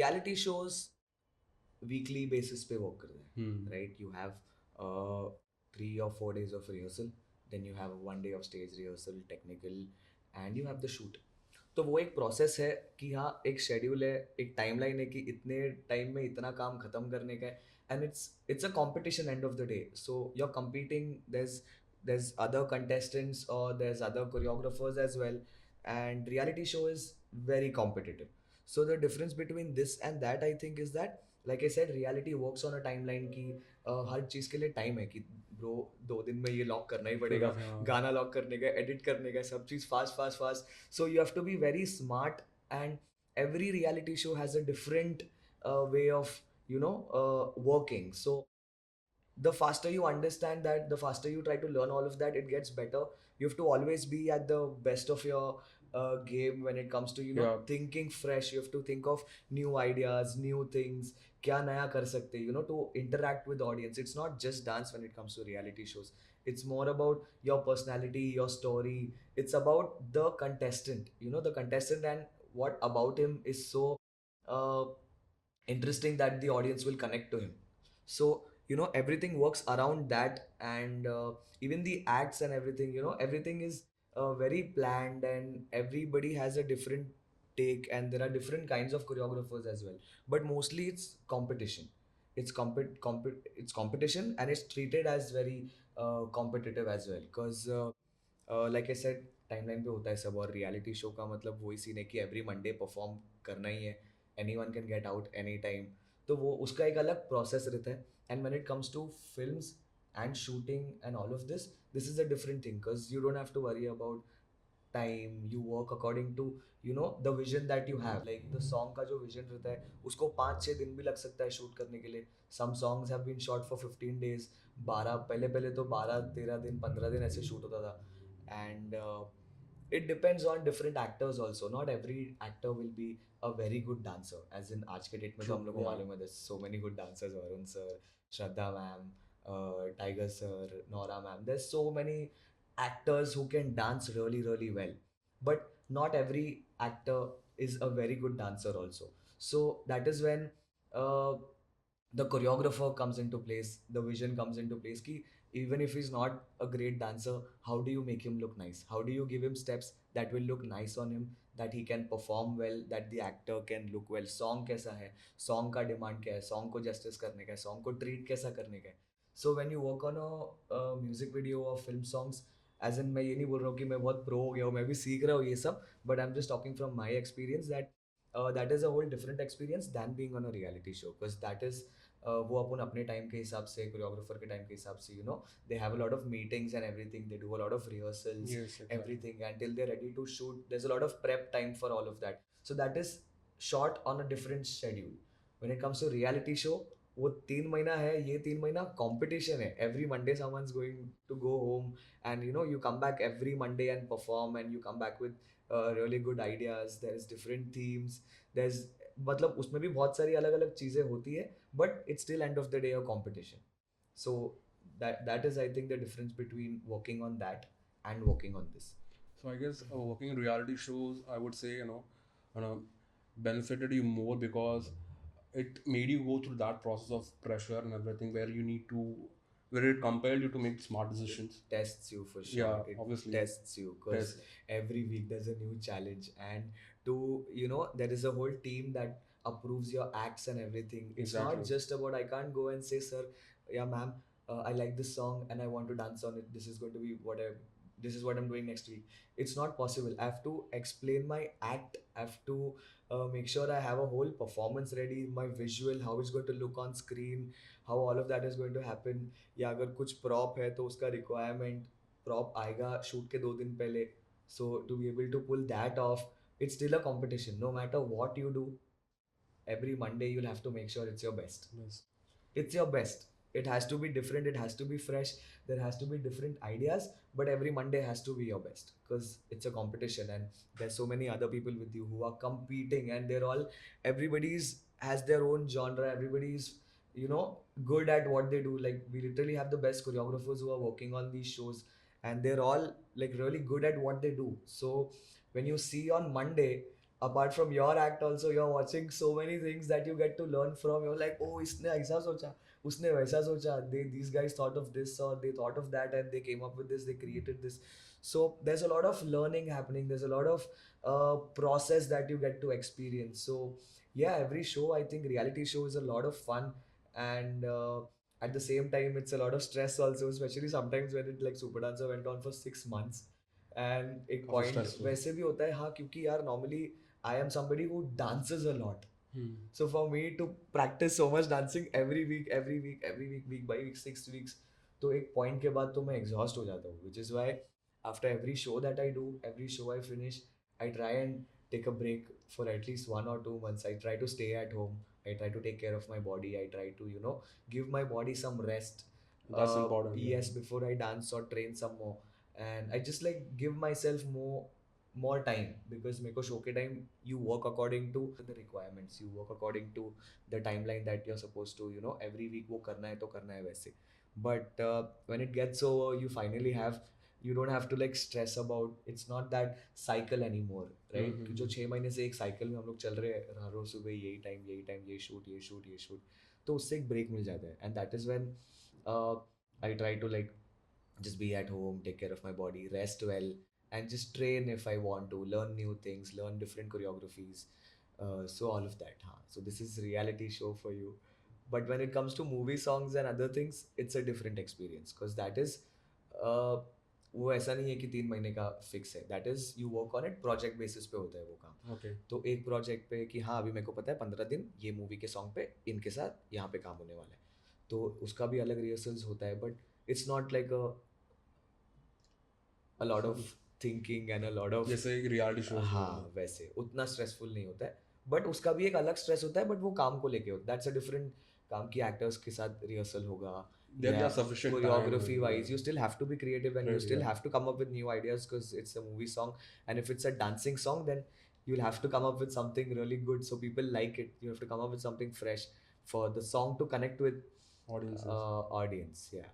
reality shows weekly basis पे work कर रहे हैं, right? You have 3 or 4 days of rehearsal, then you have 1 day of stage rehearsal, technical, and you have the shoot. तो वो एक process है कि हाँ एक शेड्यूल है, एक टाइमलाइन है कि इतने टाइम में इतना काम खत्म करने का है, and it's a competition end of the day. So you are competing, there's other contestants or there's other choreographers as well, and reality show is very competitive. So the difference between this and that, I think, is that, like I said, reality works on a timeline की हर चीज़ के लिए time है कि bro 2 दिन में ये lock करना ही पड़ेगा, गाना लॉक करने का, एडिट करने का, सब चीज़ fast fast fast. So you have to be very smart, and every reality show has a different way of working. So the faster you understand that, the faster you try to learn all of that, it gets better. You have to always be at the best of your game when it comes to thinking fresh. You have to think of new ideas, new things, kya naya kar sakte, to interact with the audience. It's not just dance when it comes to reality shows. It's more about your personality, your story. It's about the contestant, the contestant, and what about him is so uh, interesting that the audience will connect to him. So everything works around that, and even the acts and everything, everything is very planned, and everybody has a different take, and there are different kinds of choreographers as well. But mostly it's competition. It's competition, and it's treated as very competitive as well, because like I said, timeline पे होता है सब, और reality show का मतलब वही scene है कि एवरी मंडे परफॉर्म करना ही है, anyone can get out any time. तो वो उसका एक अलग प्रोसेस रहता है. And when it comes to films and shooting and all of this is a different thing, because you don't have to worry about time. You work according to the vision that you have. Like the song का जो vision रहता है, उसको 5-6 दिन भी लग सकता है शूट करने के लिए. Some songs have been shot for 15 days. 12 पहले पहले तो 12-13 दिन 15 दिन ऐसे शूट होता था. And it depends on different actors also. Not every actor will be a very good dancer. As in आज के डेट में तो हम लोग को मालूम है, there's so many good dancers. Varun sir, Shraddha ma'am, Tiger sir, Nora ma'am. There's so many actors who can dance really really well. But not every actor is a very good dancer also. So that is when uh, the choreographer comes into place, the vision comes into place. Ki even if he's not a great dancer, how do you make him look nice? How do you give him steps that will look nice on him, that he can perform well, that the actor can look well? Song कैसा है, song का demand क्या है, song को justice करने का है, song को treat कैसा करने का है. So when you work on a music video or film songs, as in मैं ये नहीं बोल रहा हूँ कि मैं बहुत pro हो गया हूँ, मैं भी सीख रहा हूँ ये सब, but I'm just talking from my experience that that is a whole different experience than being on a reality show, because that is वो अपन अपने टाइम के हिसाब से, कोरियोग्राफर के टाइम के हिसाब से, they have a lot of meetings and everything, they do a lot of rehearsals, Yes, exactly. everything, until they're ready to shoot. There's a lot of prep time for all of that. So that is shot on a different schedule. When it comes to reality show, वो 3 महीना है, ये 3 महीना competition है. Every Monday someone's going to go home, and you come back every Monday and perform, and you come back with really good ideas. There's different themes, there's मतलब उसमें भी बहुत सारी अलग अलग चीज़ें होती है, but it's still end of the day a competition. So that is, I think, the difference between working on that and working on this. So I guess working in reality shows, I would say, benefited you more because it made you go through that process of pressure and everything where it compelled you to make smart decisions. It tests you for sure. Yeah, it obviously. tests you, because every week there's a new challenge, and there is a whole team that approves your acts and everything. It's not Exactly. just about, I can't go and say, sir, yeah ma'am, I like this song and I want to dance on it. This is going to be this is what I'm doing next week. It's not possible. I have to explain my act. I have to make sure I have a whole performance ready, my visual, how it's going to look on screen, how all of that is going to happen. या अगर कुछ prop है तो उसका requirement, prop आएगा shoot के 2 दिन पहले. So to be able to pull that off, it's still a competition. No matter what you do, every Monday you'll have to make sure it's your best. Yes. It's your best. It has to be different, it has to be fresh, there has to be different ideas, but every Monday has to be your best, because it's a competition, and there's so many other people with you who are competing, and everybody's has their own genre. Everybody's good at what they do. Like, we literally have the best choreographers who are working on these shows, and they're all like really good at what they do. So when you see on Monday apart from your act also, you're watching so many things that you get to learn from. You're like, oh, इसने ऐसा सोचा, उसने वैसा सोचा, these guys thought of this or they thought of that and they came up with this, they created this. So there's a lot of learning happening, there's a lot of process that you get to experience. So yeah, every show, I think reality show is a lot of fun. And at the same time it's a lot of stress also, especially sometimes when it, like Super Dancer went on for 6 months. And एक काफी point stressful. वैसे भी होता है, हाँ, क्योंकि यार normally I am somebody who dances a lot. Hmm. So for me to practice so much dancing every week, week by week, 6 weeks, तो एक point के बाद तो मैं exhaust हो जाता हूँ. Which is why after every show that I do, every show I finish, I try and take a break for at least 1 or 2 months. I try to stay at home. I try to take care of my body. I try to, give my body some rest. That's important. Yes, before I dance or train some more. And I just like give myself more time, because मेरे को show के time you work according to the requirements, you work according to the timeline that you're supposed to, every week वो करना है तो करना है वैसे. But when it gets over, you don't have to like stress about, it's not that cycle anymore, right? हम्म, कि जो 6 महीने से एक साइकिल में हम लोग चल रहे हैं, रोज सुबह यही टाइम ये शूट, तो उससे एक ब्रेक मिल जाता है. And that is when I try to like just be at home, take care of my body, rest well, and just train if I want to, learn new things, learn different choreographies. So all of that. Huh? So this is reality show for you. But when it comes to movie songs and other things, it's a different experience, because that is वो ऐसा नहीं है कि 3 महीने का fix है. That is you work on it, project basis पे होता है वो काम. Okay. तो एक प्रोजेक्ट पे कि हाँ अभी मेरे को पता है 15 दिन ये मूवी के सॉन्ग पे इनके साथ यहाँ पे काम होने वाला है, तो उसका भी अलग रिहर्सल्स होता है. But it's not like a lot of thinking and a lot of, जैसे एक reality show. हाँ वैसे उतना स्ट्रेसफुल नहीं होता है. बट उसका भी एक अलग स्ट्रेस होता है, बट वो काम को लेके होता है. दैट्स अ डिफरेंट काम की एक्टर्स के साथ रिहर्सल होगा, There are sufficient time. choreography wise you still have to be creative and you Creative, still yeah. have to come up with new ideas, because it's a movie song. And if it's a dancing song, then you'll have to come up with something really good so people like it. You have to come up with something fresh for the song to connect with Audiences. audience. Yeah.